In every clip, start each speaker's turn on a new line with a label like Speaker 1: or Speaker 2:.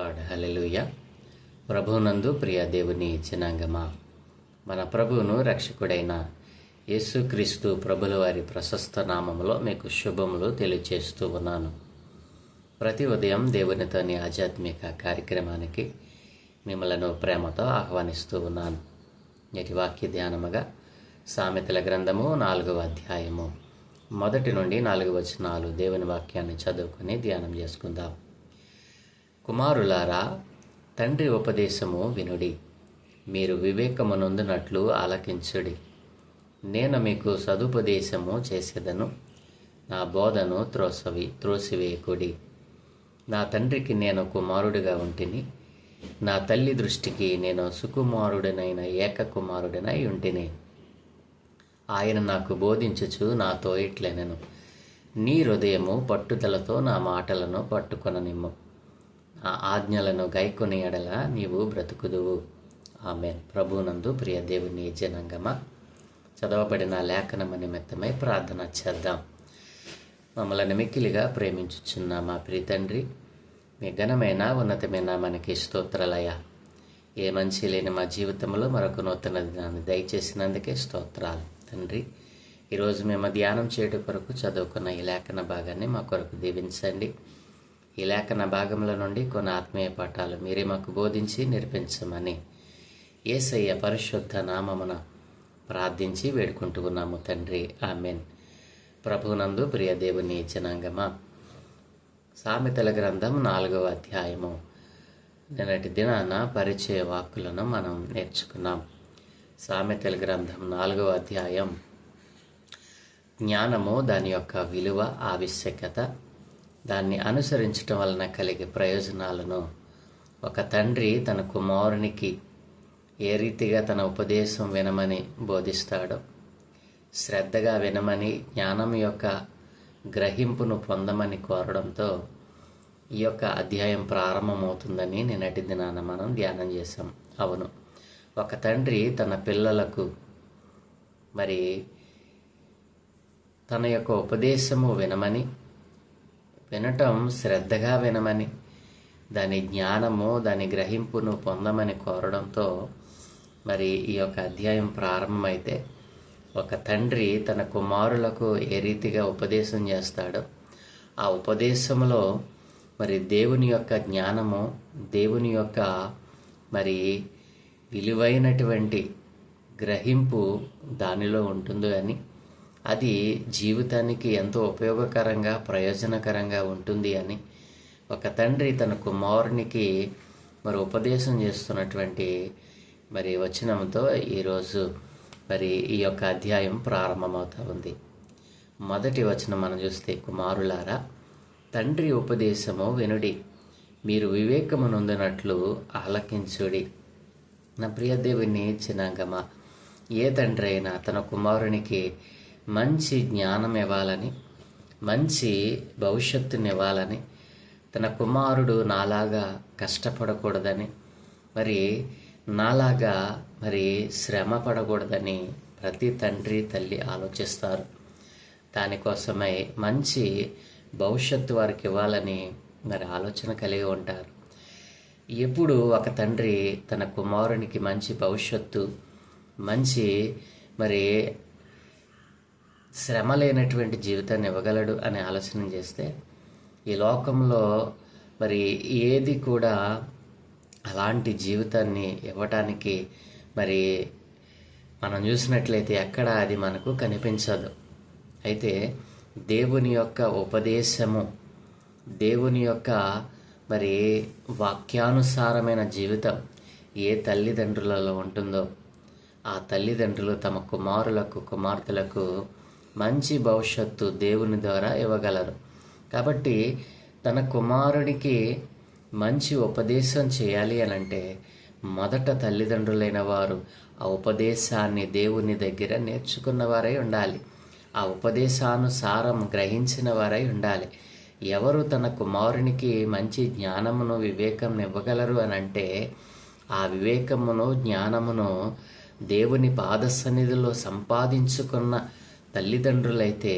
Speaker 1: Lord. హల్లెలూయా. ప్రభువునందు ప్రియ దేవుని జనాంగమా, మన ప్రభువును రక్షకుడైన యేసుక్రీస్తు ప్రభుల వారి ప్రశస్త నామములో మీకు శుభములు తెలియచేస్తూ ఉన్నాను. ప్రతి ఉదయం దేవునితోని ఆధ్యాత్మిక కార్యక్రమానికి మిమ్మలను ప్రేమతో ఆహ్వానిస్తూ ఉన్నాను. నేటి వాక్య ధ్యానముగా సామెతల గ్రంథము 4వ అధ్యాయము 1 నుండి 4 వచనాలు దేవుని వాక్యాన్ని చదువుకుని ధ్యానం చేసుకుందాం. కుమారులారా, తండ్రి ఉపదేశము వినుడి, మీరు వివేకమునొందునట్లు ఆలకించుడి. నేను మీకు సదుపదేశము చేసేదను, నా బోధను త్రోసివేయకుడి. నా తండ్రికి నేను కుమారుడిగా ఉంటిని, నా తల్లి దృష్టికి నేను సుకుమారుడనైన ఏకకుమారుడనై ఉంటిని. ఆయన నాకు బోధించుచు నాతో ఇట్లనెను, నీ హృదయము పట్టుదలతో నా మాటలను పట్టుకొననిమ్ము, నా ఆజ్ఞలను గైకొని ఎడల నీవు బ్రతుకుదువు. ఆమేన్. ప్రభునందు ప్రియ దేవుని జనాంగమా, చదవబడిన లేఖనము నిమిత్తమై ప్రార్థన చేద్దాం. మమ్మల్ని మిక్కిలిగా ప్రేమించుచున్న మా ప్రియ తండ్రి, మీ ఘనమైన ఉన్నతమైన మనకి స్తోత్రాలయ. ఏ మంచి లేని మా జీవితంలో మరొక నూతన దినాన్ని దయచేసినందుకే స్తోత్రాలు తండ్రి. ఈరోజు మేము ధ్యానం చేయడం కొరకు చదువుకున్న ఈ లేఖన భాగాన్ని మా కొరకు దీవించండి. ఈ లేఖన భాగముల నుండి కొన్ని ఆత్మీయ పాఠాలు మీరే మాకు బోధించి నేర్పించమని యేసయ్య పరిశుద్ధ నామమున ప్రార్థించి వేడుకుంటూ ఉన్నాము తండ్రి. ఆమేన్. ప్రభునందు ప్రియ దేవుని జనాంగమా, సామెతల గ్రంథం 4వ అధ్యాయము నిన్నటి దినాన పరిచయ వాక్కులను మనం నేర్చుకున్నాం. సామెతల గ్రంథం 4వ అధ్యాయం జ్ఞానము, దాని యొక్క విలువ, ఆవశ్యకత, దాన్ని అనుసరించటం వలన కలిగే ప్రయోజనాలను ఒక తండ్రి తన కుమారునికి ఏ రీతిగా తన ఉపదేశం వినమని బోధిస్తాడో, శ్రద్ధగా వినమని, జ్ఞానం యొక్క గ్రహింపును పొందమని కోరడంతో ఈ యొక్క అధ్యాయం ప్రారంభమవుతుందని నిన్నటి దినాన మనం ధ్యానం చేశాం. అవును, ఒక తండ్రి తన పిల్లలకు మరి తన యొక్క ఉపదేశము వినమని, వినటం శ్రద్ధగా వినమని, దాని జ్ఞానము, దాని గ్రహింపును పొందమని కోరడంతో మరి ఈ యొక్క అధ్యాయం ప్రారంభమైతే ఒక తండ్రి తన కుమారులకు ఏ రీతిగా ఉపదేశం చేస్తాడో, ఆ ఉపదేశంలో మరి దేవుని యొక్క జ్ఞానము, దేవుని యొక్క మరి విలువైనటువంటి గ్రహింపు దానిలో ఉంటుంది అని, అది జీవితానికి ఎంతో ఉపయోగకరంగా, ప్రయోజనకరంగా ఉంటుంది అని ఒక తండ్రి తన కుమారునికి మరి ఉపదేశం చేస్తున్నటువంటి మరి వచనంతో ఈరోజు మరి ఈ యొక్క అధ్యాయం ప్రారంభమవుతా ఉంది. మొదటి వచనం మనం చూస్తే, కుమారులారా, తండ్రి ఉపదేశము వినుడి, మీరు వివేకమునొందినట్లు ఆలకించుడి. నా ప్రియ దేవుని జనాంగమా, ఏ తండ్రి అయినా తన కుమారునికి మంచి జ్ఞానం ఇవ్వాలని, మంచి భవిష్యత్తుని ఇవ్వాలని, తన కుమారుడు నాలాగా కష్టపడకూడదని, మరి నాలాగా మరి శ్రమ పడకూడదని ప్రతి తండ్రి తల్లి ఆలోచిస్తారు. దానికోసమై మంచి భవిష్యత్తు వారికి ఇవ్వాలని మరి ఆలోచన కలిగి ఉంటారు. ఎప్పుడు ఒక తండ్రి తన కుమారునికి మంచి భవిష్యత్తు, మంచి మరి శ్రమ లేనటువంటి జీవితాన్ని ఇవ్వగలడు అని ఆలోచన చేస్తే, ఈ లోకంలో మరి ఏది కూడా అలాంటి జీవితాన్ని ఇవ్వటానికి మరి మనం చూసినట్లయితే ఎక్కడ అది మనకు కనిపించదు. అయితే దేవుని యొక్క ఉపదేశము, దేవుని యొక్క మరి వాక్యానుసారమైన జీవితం ఏ తల్లిదండ్రులలో ఉంటుందో, ఆ తల్లిదండ్రులు తమ కుమారులకు, కుమార్తెలకు మంచి భవిష్యత్తు దేవుని ద్వారా ఇవ్వగలరు. కాబట్టి తన కుమారుడికి మంచి ఉపదేశం చేయాలి అనంటే మొదట తల్లిదండ్రులైన వారు ఆ ఉపదేశాన్ని దేవుని దగ్గర నేర్చుకున్న వారై ఉండాలి. ఆ ఉపదేశానుసారం గ్రహించిన వారై ఉండాలి. ఎవరు తన కుమారునికి మంచి జ్ఞానమును, వివేకం ఇవ్వగలరు అనంటే, ఆ వివేకమును, జ్ఞానమును దేవుని పాద సన్నిధిలో సంపాదించుకున్న తల్లిదండ్రులైతే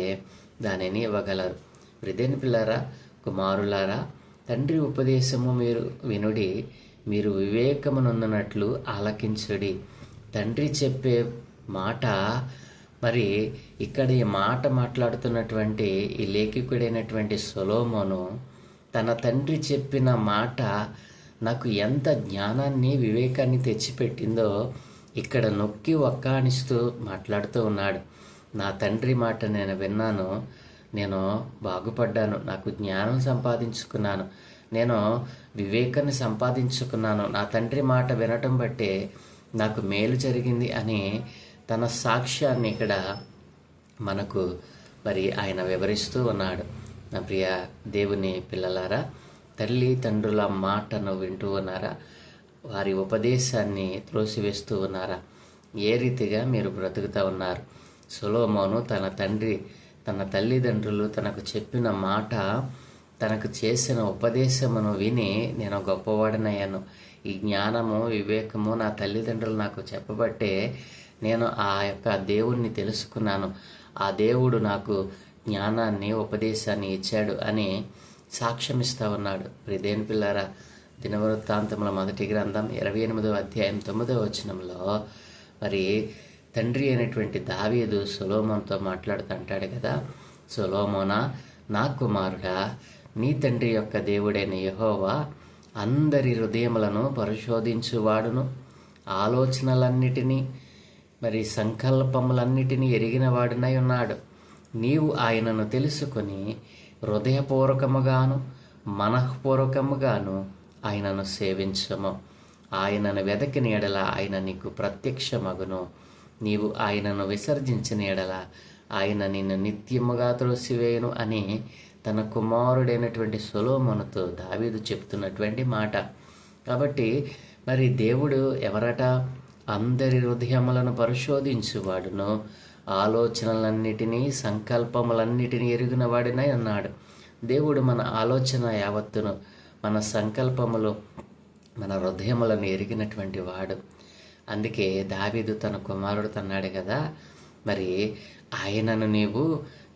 Speaker 1: దానిని ఇవ్వగలరు. ప్రియదేని పిల్లరా, కుమారులారా, తండ్రి ఉపదేశము మీరు వినుడి, మీరు వివేకమునందునట్లు ఆలకించుడి. తండ్రి చెప్పే మాట, మరి ఇక్కడ ఈ మాట మాట్లాడుతున్నటువంటి ఈ లేఖికుడైనటువంటి సొలొమోను తన తండ్రి చెప్పిన మాట నాకు ఎంత జ్ఞానాన్ని, వివేకాన్ని తెచ్చిపెట్టిందో ఇక్కడ నొక్కి ఒక్కానిస్తూ మాట్లాడుతూ ఉన్నాడు. నా తండ్రి మాట నేను విన్నాను, నేను బాగుపడ్డాను, నాకు జ్ఞానం సంపాదించుకున్నాను, నేను వివేకాన్ని సంపాదించుకున్నాను, నా తండ్రి మాట వినటం బట్టే నాకు మేలు జరిగింది అని తన సాక్ష్యాన్ని ఇక్కడ మనకు మరి ఆయన వివరిస్తూ ఉన్నాడు. నా ప్రియ దేవుని పిల్లలారా, తల్లి తండ్రుల మాటను వింటూ ఉన్నారా? వారి ఉపదేశాన్ని త్రోసివేస్తూ ఉన్నారా? ఏ రీతిగా మీరు బ్రతుకుతూ ఉన్నారు? సొలొమోను తన తల్లిదండ్రులు తనకు చెప్పిన మాట, తనకు చేసిన ఉపదేశమును విని నేను గొప్పవాడినయ్యాను, ఈ జ్ఞానము వివేకము నా తల్లిదండ్రులు నాకు చెప్పబట్టే నేను ఆ యొక్క దేవుణ్ణి తెలుసుకున్నాను, ఆ దేవుడు నాకు జ్ఞానాన్ని ఉపదేశాన్ని ఇచ్చాడు అని సాక్ష్యమిస్తూ ఉన్నాడు. ప్రియదేని పిల్లారా, దినవృత్తాంతముల 1వ గ్రంథం 28వ అధ్యాయం 9వ వచనంలో మరి తండ్రి అయినటువంటి దావీదు సొలొమోనుతో మాట్లాడుతూ అంటాడు కదా, సొలొమోనా, నా కుమారుడా, నీ తండ్రి యొక్క దేవుడైన యెహోవా అందరి హృదయములను పరిశోధించువాడును, ఆలోచనలన్నిటినీ మరి సంకల్పములన్నిటినీ ఎరిగిన వాడినై ఉన్నాడు. నీవు ఆయనను తెలుసుకొని హృదయపూర్వకముగాను మనఃపూర్వకముగాను ఆయనను సేవించము. ఆయనను వెదకిన ఎడల ఆయన నీకు ప్రత్యక్షమగును. నీవు ఆయనను విసర్జించిన ఎడల ఆయన నిన్ను నిత్యముగా త్రోసివేయును అని తన కుమారుడైనటువంటి సొలొమోనుతో దావీదు చెప్తున్నటువంటి మాట. కాబట్టి మరి దేవుడు ఎవరట? అందరి హృదయములను పరిశోధించువాడును, ఆలోచనలన్నిటినీ సంకల్పములన్నిటినీ ఎరిగిన వాడినై ఉన్నాడు. దేవుడు మన ఆలోచన యావత్తును, మన సంకల్పములు, మన హృదయములను ఎరిగినటువంటి వాడు. అందుకే దావీదు తన కుమారుడు అన్నాడు కదా, మరి ఆయనను నీవు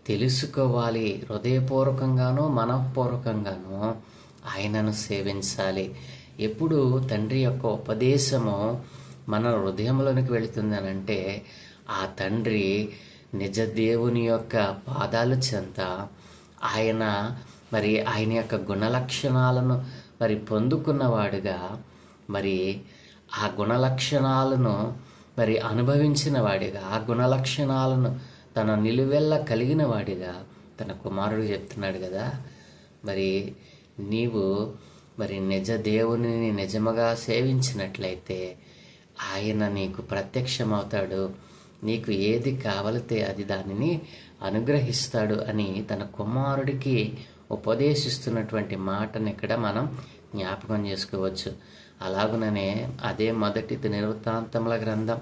Speaker 1: తెలుసుకోవాలి, హృదయపూర్వకంగానూ మనఃపూర్వకంగానూ ఆయనను సేవించాలి. ఎప్పుడు తండ్రి యొక్క ఉపదేశము మన హృదయంలోనికి వెళుతుందనంటే ఆ తండ్రి నిజ దేవుని యొక్క పాదాల చెంత ఆయన యొక్క గుణలక్షణాలను మరి పొందుకున్నవాడుగా, మరి ఆ గుణలక్షణాలను మరి అనుభవించిన వాడిగా, ఆ గుణలక్షణాలను తన నిలువెల్ల కలిగిన వాడిగా తన కుమారుడు చెప్తున్నాడు కదా. మరి నీవు మరి నిజ దేవుని నిజముగా సేవించినట్లయితే ఆయన నీకు ప్రత్యక్షమవుతాడు, నీకు ఏది కావలితే అది దానిని అనుగ్రహిస్తాడు అని తన కుమారుడికి ఉపదేశిస్తున్నటువంటి మాటను ఇక్కడ మనం జ్ఞాపకం చేసుకోవచ్చు. అలాగుననే అదే 1 దినవృత్తాంతముల గ్రంథం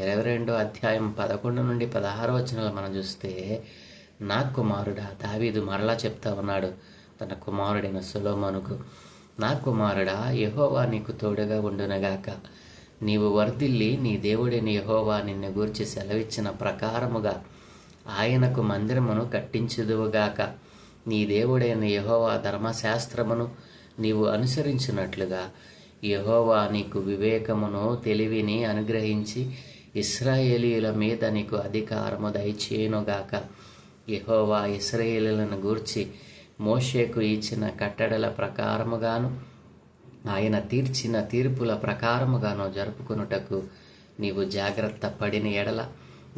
Speaker 1: 22వ అధ్యాయం 11 నుండి 16 వచనాలు మనం చూస్తే, నా కుమారుడా, దావీదు మరలా చెప్తా ఉన్నాడు తన కుమారుడైన సొలొమోనుకు, నా కుమారుడా, యెహోవా నీకు తోడుగా ఉండునగాక, నీవు వర్ధిల్లి నీ దేవుడైన యెహోవా నిన్ను గూర్చి సెలవిచ్చిన ప్రకారముగా ఆయనకు మందిరమును కట్టించుదువుగాక. నీ దేవుడైన యెహోవా ధర్మశాస్త్రమును నీవు అనుసరించినట్లుగా యెహోవా నీకు వివేకమును తెలివిని అనుగ్రహించి ఇశ్రాయేలీయుల మీద నీకు అధికారము దయచేయునుగాక. యెహోవా ఇశ్రాయేలీయులను గూర్చి మోషేకు ఇచ్చిన కట్టడల ప్రకారముగాను ఆయన తీర్చిన తీర్పుల ప్రకారముగాను జరుపుకొనుటకు నీవు జాగ్రత్త పడిన ఎడల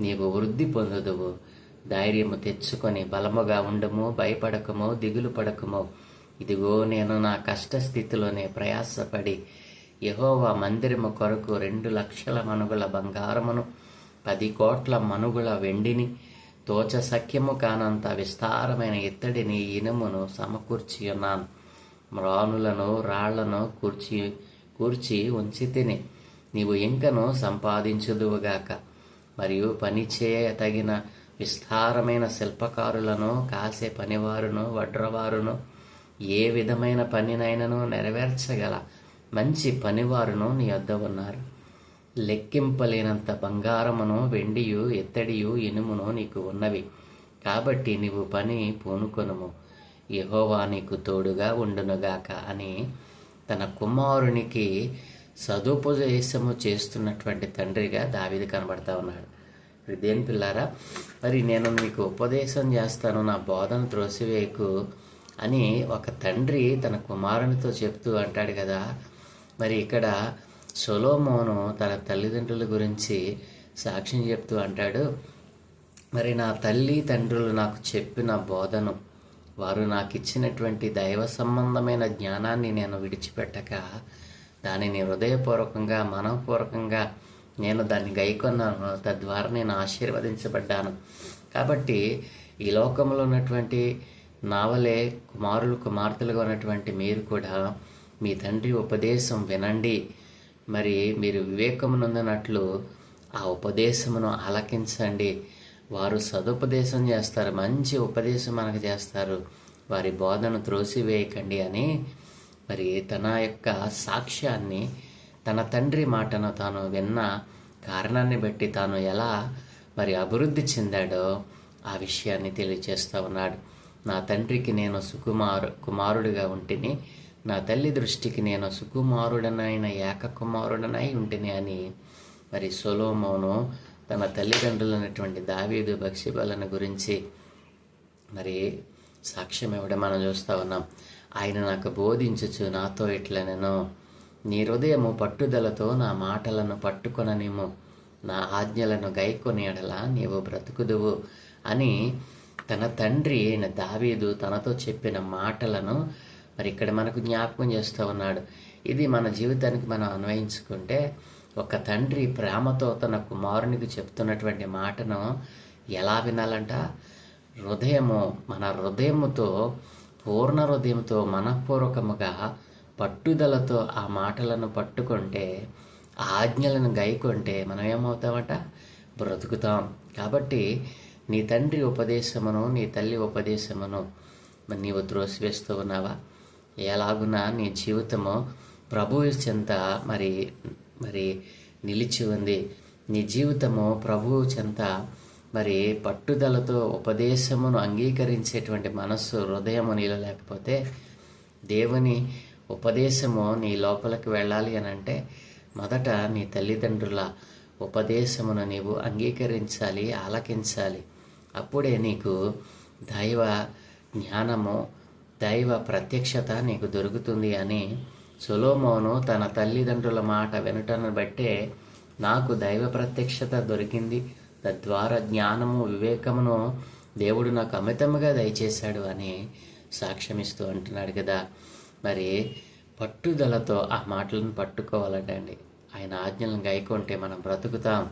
Speaker 1: నీవు వృద్ధి పొందుదువు. ధైర్యము తెచ్చుకొని బలముగా ఉండము, భయపడకము, దిగులు పడకము. ఇదిగో నేను నా కష్టస్థితిలోనే ప్రయాసపడి యెహోవా మందిరము కొరకు 2 లక్షల మనుగుల బంగారమును 10 కోట్ల మనుగుల వెండిని తోచ సఖ్యము కానంత విస్తారమైన ఇత్తడిని ఇనుమును సమకూర్చి ఉన్నాను. మ్రానులను రాళ్లను కూర్చి ఉంచి తిని నీవు ఇంకను సంపాదించుదువుగాక. మరియు పని చేయ తగిన విస్తారమైన శిల్పకారులను, కాసే పనివారును, వడ్రవారును, ఏ విధమైన పనినైనను నెరవేర్చగల మంచి పనివారును నీ వద్ద ఉన్నారు. లెక్కింపలేనంత బంగారమును, వెండియు, ఇత్తడియు, ఇనుమును నీకు ఉన్నవి. కాబట్టి నీవు పని పూనుకొనుము. యెహోవా నీకు తోడుగా ఉండునుగాక అని తన కుమారునికి సదుపదేశము చేస్తున్నటువంటి తండ్రిగా దావీదు కనబడతా ఉన్నాడు. దేని పిల్లారా, మరి నేను మీకు ఉపదేశం చేస్తాను, నా బోధన త్రోసివేయకు అని ఒక తండ్రి తన కుమారునితో చెప్తూ అంటాడు కదా. మరి ఇక్కడ సొలొమోను తన తల్లిదండ్రుల గురించి సాక్ష్యం చెప్తూ అంటాడు, మరి నా తల్లి తండ్రులు నాకు చెప్పిన బోధను, వారు నాకు ఇచ్చినటువంటి దైవ సంబంధమైన జ్ఞానాన్ని నేను విడిచిపెట్టక దానిని హృదయపూర్వకంగా మనఃపూర్వకంగా నేను దాన్ని గైకొన్నాను, తద్వారా నేను ఆశీర్వదించబడ్డాను. కాబట్టి ఈ లోకంలో ఉన్నటువంటి నావలే కుమారులు కుమార్తెలుగా ఉన్నటువంటి మీరు కూడా మీ తండ్రి ఉపదేశం వినండి. మరి మీరు వివేకమునందునట్లు ఆ ఉపదేశమును ఆలకించండి. వారు సదుపదేశం చేస్తారు, మంచి ఉపదేశం మనకు చేస్తారు, వారి బోధను త్రోసివేయకండి అని మరి తన యొక్క సాక్ష్యాన్ని, తన తండ్రి మాటను తాను విన్న కారణాన్ని బట్టి తాను ఎలా మరి అభివృద్ధి చెందాడో ఆ విషయాన్ని తెలియజేస్తూ ఉన్నాడు. నా తండ్రికి నేను కుమారుడిగా ఉంటిని, నా తల్లి దృష్టికి నేను సుకుమారుడనైన ఏక కుమారుడనై ఉంటిని అని మరి సొలొమోను తన తల్లిదండ్రులైనటువంటి దావీదు బత్షెబలను గురించి మరి సాక్ష్యం ఇవ్వడం మనం చూస్తూ ఉన్నాం. ఆయన నాకు బోధించుచు నాతో ఇట్లనెను, నీ హృదయము పట్టుదలతో నా మాటలను పట్టుకొననిమ్ము, నా ఆజ్ఞలను గైకొని ఎడల నీవు బ్రతుకుదువు అని తన తండ్రి అయిన దావీదు తనతో చెప్పిన మాటలను మరి ఇక్కడ మనకు జ్ఞాపకం చేస్తూ ఉన్నాడు. ఇది మన జీవితానికి మనం అన్వయించుకుంటే, ఒక తండ్రి ప్రేమతో తన కుమారునికి చెప్తున్నటువంటి మాటను ఎలా వినాలంట? మన హృదయముతో, పూర్ణ హృదయంతో, మనఃపూర్వకముగా, పట్టుదలతో ఆ మాటలను పట్టుకుంటే, ఆ ఆజ్ఞలను గైకొంటే మనం ఏమవుతామంట? బ్రతుకుతాం. కాబట్టి నీ తండ్రి ఉపదేశమును, నీ తల్లి ఉపదేశమును మరి నీవు త్రోసివేస్తూ ఉన్నావా? ఎలాగునా నీ జీవితము ప్రభువు చెంత మరి నిలిచి ఉంది. నీ జీవితము ప్రభువు చెంత మరి పట్టుదలతో ఉపదేశమును అంగీకరించేటువంటి మనస్సు, హృదయము నీలో లేకపోతే, దేవుని ఉపదేశము నీ లోపలికి వెళ్ళాలి అని అంటే మొదట నీ తల్లిదండ్రుల ఉపదేశమును నీవు అంగీకరించాలి, ఆలకించాలి. అప్పుడే నీకు దైవ జ్ఞానము, దైవ ప్రత్యక్షత నీకు దొరుకుతుంది అని సొలొమోను తన తల్లిదండ్రుల మాట వినటాన్ని బట్టే నాకు దైవ ప్రత్యక్షత దొరికింది, తద్వారా జ్ఞానము, వివేకమును దేవుడు నాకు అమితముగా దయచేశాడు అని సాక్ష్యమిస్తూ అంటున్నాడు కదా. మరి పట్టుదలతో ఆ మాటలను పట్టుకోవాలంటండి. ఆయన ఆజ్ఞలను గైకొంటే మనం బ్రతుకుతాం.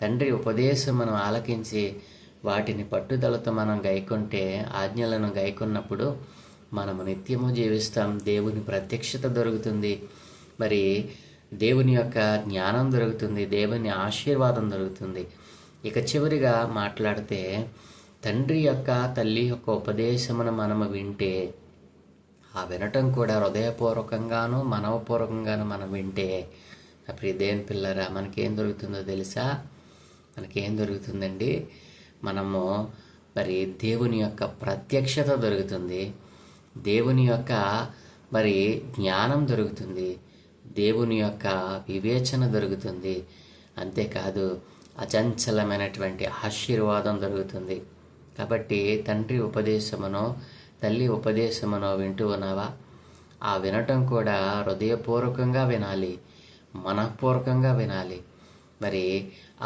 Speaker 1: తండ్రి ఉపదేశం మనం ఆలకించి వాటిని పట్టుదలతో మనం గైకొంటే, ఆజ్ఞలను గైకొన్నప్పుడు మనము నిత్యము జీవిస్తాం. దేవుని ప్రత్యక్షత దొరుకుతుంది, మరి దేవుని యొక్క జ్ఞానం దొరుకుతుంది, దేవుని ఆశీర్వాదం దొరుకుతుంది. ఇక చివరిగా మాట్లాడితే, తండ్రి యొక్క, తల్లి యొక్క ఉపదేశమును మనము వింటే, ఆ వినటం కూడా హృదయపూర్వకంగాను మనవపూర్వకంగాను మనం వింటే, అప్పుడు దేవుని పిల్లరా మనకేం దొరుకుతుందో తెలుసా? మనకేం దొరుకుతుందండి? మనము మరి దేవుని యొక్క ప్రత్యక్షత దొరుకుతుంది, దేవుని యొక్క మరి జ్ఞానం దొరుకుతుంది, దేవుని యొక్క వివేచన దొరుకుతుంది. అంతేకాదు అచంచలమైనటువంటి ఆశీర్వాదం దొరుకుతుంది. కాబట్టి తండ్రి ఉపదేశమునో, తల్లి ఉపదేశమునో వింటూ ఉన్నావా? ఆ వినటం కూడా హృదయపూర్వకంగా వినాలి, మనఃపూర్వకంగా వినాలి. మరి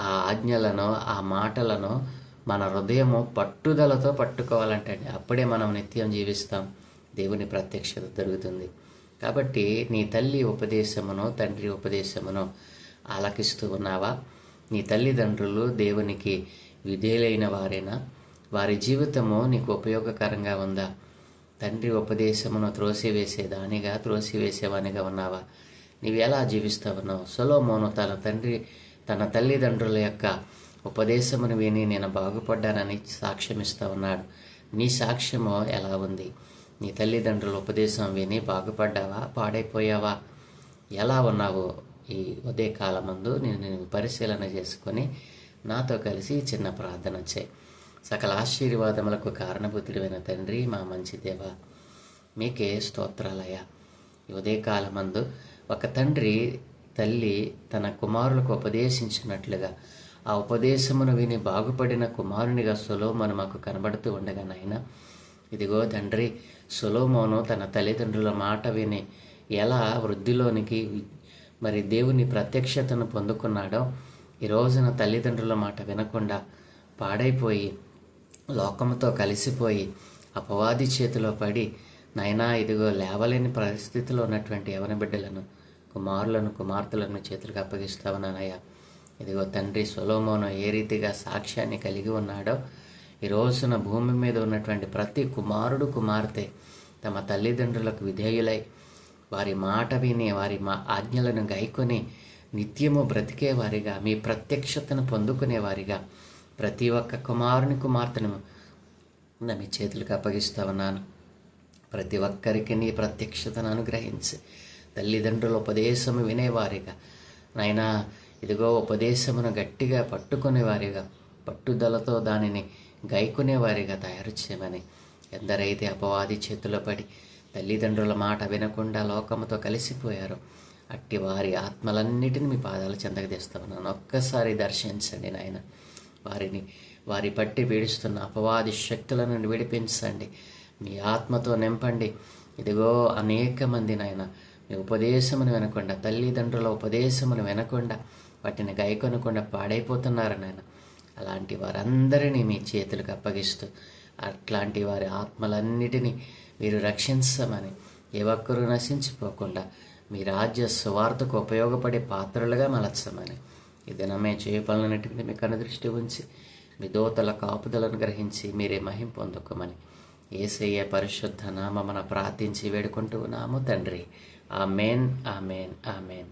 Speaker 1: ఆ ఆజ్ఞలను, ఆ మాటలను మన హృదయము పట్టుదలతో పట్టుకోవాలంటే అప్పుడే మనం నిత్యం జీవిస్తాం, దేవుని ప్రత్యక్షత దొరుకుతుంది. కాబట్టి నీ తల్లి ఉపదేశమును, తండ్రి ఉపదేశమును ఆలకిస్తూ ఉన్నావా? నీ తల్లిదండ్రులు దేవునికి విధేయులైన వారేనా? వారి జీవితము నీకు ఉపయోగకరంగా ఉందా? తండ్రి ఉపదేశమును త్రోసివేసేవానిగా ఉన్నావా? నీవు ఎలా జీవిస్తావున్నావు? సొలొమోను తన తల్లిదండ్రుల యొక్క ఉపదేశమును విని నేను బాగుపడ్డానని సాక్ష్యమిస్తూ ఉన్నాడు. నీ సాక్ష్యము ఎలా ఉంది? నీ తల్లిదండ్రుల ఉపదేశం విని బాగుపడ్డావా, పాడైపోయావా? ఎలా ఉన్నావో ఈ ఉదయకాలమందు నేను పరిశీలన చేసుకొని నాతో కలిసి చిన్న ప్రార్థన చేయి. సకల ఆశీర్వాదములకు కారణభూతుడైన తండ్రి, మా మంచి దేవ, మీకే స్తోత్రాలయ్యా. ఈ ఉదయకాలమందు ఒక తండ్రి తల్లి తన కుమారులకు ఉపదేశించినట్లుగా ఆ ఉపదేశమును విని బాగుపడిన కుమారునిగా సొలొమోను మాకు కనబడుతూ ఉండగా నాయన, ఇదిగో తండ్రి, సొలొమోను తన తల్లిదండ్రుల మాట విని ఎలా వృద్ధిలోనికి మరి దేవుని ప్రత్యక్షతను పొందుకున్నాడో, ఈ రోజున తల్లిదండ్రుల మాట వినకుండా పాడైపోయి లోకంతో కలిసిపోయి అపవాది చేతిలో పడి నాయనా, ఇదిగో లేవలేని పరిస్థితిలో ఉన్నటువంటి యవన బిడ్డలను, కుమారులను, కుమార్తెలను చేతులకు అప్పగిస్తావనానయ్యా. ఇదిగో తండ్రి, సొలొమోను ఏ రీతిగా సాక్ష్యాన్ని కలిగి ఉన్నాడో, ఈ రోజున భూమి మీద ఉన్నటువంటి ప్రతి కుమారుడు, కుమార్తె తమ తల్లిదండ్రులకు విధేయులై వారి మాట విని వారి ఆజ్ఞలను గైకొని నిత్యము బ్రతికేవారిగా, మీ ప్రత్యక్షతను పొందుకునేవారిగా ప్రతి ఒక్క కుమారుని, కుమార్తెను మీ చేతులకు అప్పగిస్తావన్నాను. ప్రతి ఒక్కరికి నీ ప్రత్యక్షతను అనుగ్రహించి తల్లిదండ్రుల ఉపదేశము వినేవారిగా నాయనా, ఇదిగో ఉపదేశమును గట్టిగా పట్టుకునేవారిగా, పట్టుదలతో దానిని గైకునేవారిగా తయారు చేయమని, ఎందరైతే అపవాది చేతిలో పడి తల్లిదండ్రుల మాట వినకుండా లోకముతో కలిసిపోయారో అట్టి వారి ఆత్మలన్నిటిని మీ పాదాల చెంతకు తెస్తామన్నాను. ఒక్కసారి దర్శించండి నాయన. వారి పట్టి పీడిస్తున్న అపవాది శక్తుల నుండి విడిపించండి. మీ ఆత్మతో నింపండి. ఇదిగో అనేక మంది నాయన మీ ఉపదేశమును వినకుండా, తల్లిదండ్రుల ఉపదేశమును వినకుండా, వాటిని గైకొనకుండా పాడైపోతున్నారు నాయన. అలాంటి వారందరినీ మీ చేతులకు అప్పగిస్తూ అట్లాంటి వారి ఆత్మలన్నిటినీ మీరు రక్షించమని, ఏ ఒక్కరూ నశించిపోకుండా మీ రాజ్య సువార్తకు ఉపయోగపడే పాత్రలుగా మలచమని, ఈ దినమే చేయపలనన్నిటి మీ కనుదృష్టి ఉంచి మీ దూతల కాపుదలను గ్రహించి మీరే మహిం పొందుకోమని యేసయ్య పరిశుద్ధ నామమున ప్రార్థించి వేడుకుంటూ ఉన్నాము తండ్రి. ఆమేన్, ఆమేన్, ఆమేన్.